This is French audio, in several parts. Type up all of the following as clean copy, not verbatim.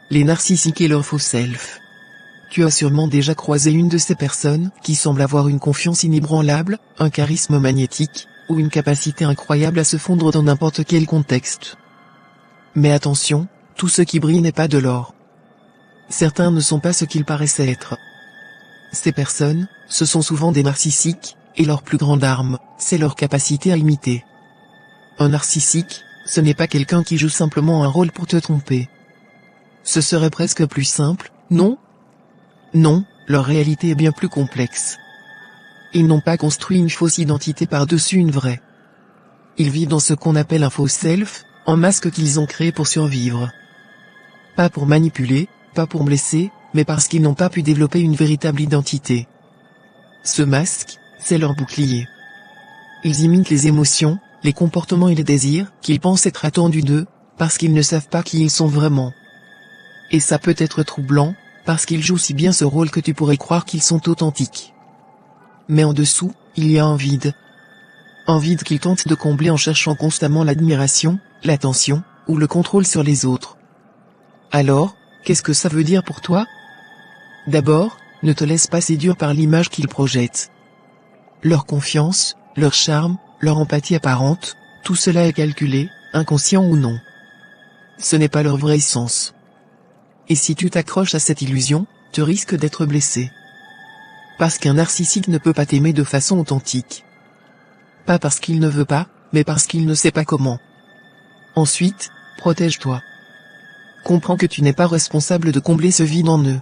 les narcissiques et leur faux self. Tu as sûrement déjà croisé une de ces personnes qui semble avoir une confiance inébranlable, un charisme magnétique, ou une capacité incroyable à se fondre dans n'importe quel contexte. Mais attention, tout ce qui brille n'est pas de l'or. Certains ne sont pas ce qu'ils paraissent être. Ces personnes, ce sont souvent des narcissiques, et leur plus grande arme, c'est leur capacité à imiter. Un narcissique, ce n'est pas quelqu'un qui joue simplement un rôle pour te tromper. Ce serait presque plus simple, non ? Non, leur réalité est bien plus complexe. Ils n'ont pas construit une fausse identité par-dessus une vraie. Ils vivent dans ce qu'on appelle un faux self, un masque qu'ils ont créé pour survivre. Pas pour manipuler, pas pour blesser, mais parce qu'ils n'ont pas pu développer une véritable identité. Ce masque, c'est leur bouclier. Ils imitent les émotions, les comportements et les désirs qu'ils pensent être attendus d'eux, parce qu'ils ne savent pas qui ils sont vraiment. Et ça peut être troublant, parce qu'ils jouent si bien ce rôle que tu pourrais croire qu'ils sont authentiques. Mais en dessous, il y a un vide. Un vide qu'ils tentent de combler en cherchant constamment l'admiration, l'attention, ou le contrôle sur les autres. Alors, qu'est-ce que ça veut dire pour toi ? D'abord, ne te laisse pas séduire par l'image qu'ils projettent. Leur confiance, leur charme, leur empathie apparente, tout cela est calculé, inconscient ou non. Ce n'est pas leur vrai essence. Et si tu t'accroches à cette illusion, tu risques d'être blessé. Parce qu'un narcissique ne peut pas t'aimer de façon authentique. Pas parce qu'il ne veut pas, mais parce qu'il ne sait pas comment. Ensuite, protège-toi. Comprends que tu n'es pas responsable de combler ce vide en eux.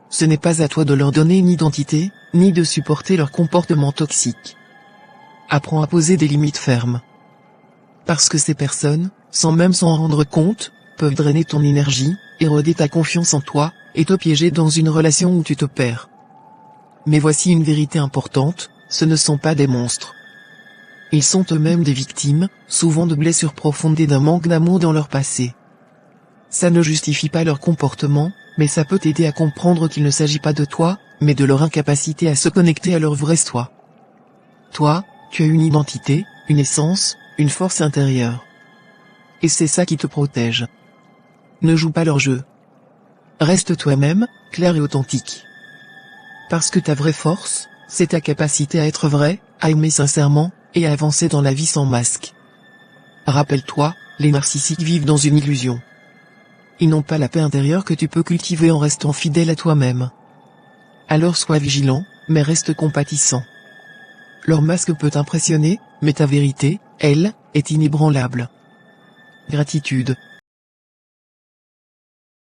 Ce n'est pas à toi de leur donner une identité, ni de supporter leur comportement toxique. Apprends à poser des limites fermes. Parce que ces personnes, sans même s'en rendre compte, peuvent drainer ton énergie, éroder ta confiance en toi, et te piéger dans une relation où tu te perds. Mais voici une vérité importante, ce ne sont pas des monstres. Ils sont eux-mêmes des victimes, souvent de blessures profondes et d'un manque d'amour dans leur passé. Ça ne justifie pas leur comportement, mais ça peut t'aider à comprendre qu'il ne s'agit pas de toi, mais de leur incapacité à se connecter à leur vrai soi. Toi, tu as une identité, une essence, une force intérieure. Et c'est ça qui te protège. Ne joue pas leur jeu. Reste toi-même, clair et authentique. Parce que ta vraie force, c'est ta capacité à être vrai, à aimer sincèrement, et à avancer dans la vie sans masque. Rappelle-toi, les narcissiques vivent dans une illusion. Ils n'ont pas la paix intérieure que tu peux cultiver en restant fidèle à toi-même. Alors sois vigilant, mais reste compatissant. Leur masque peut t'impressionner, mais ta vérité, elle, est inébranlable. Gratitude.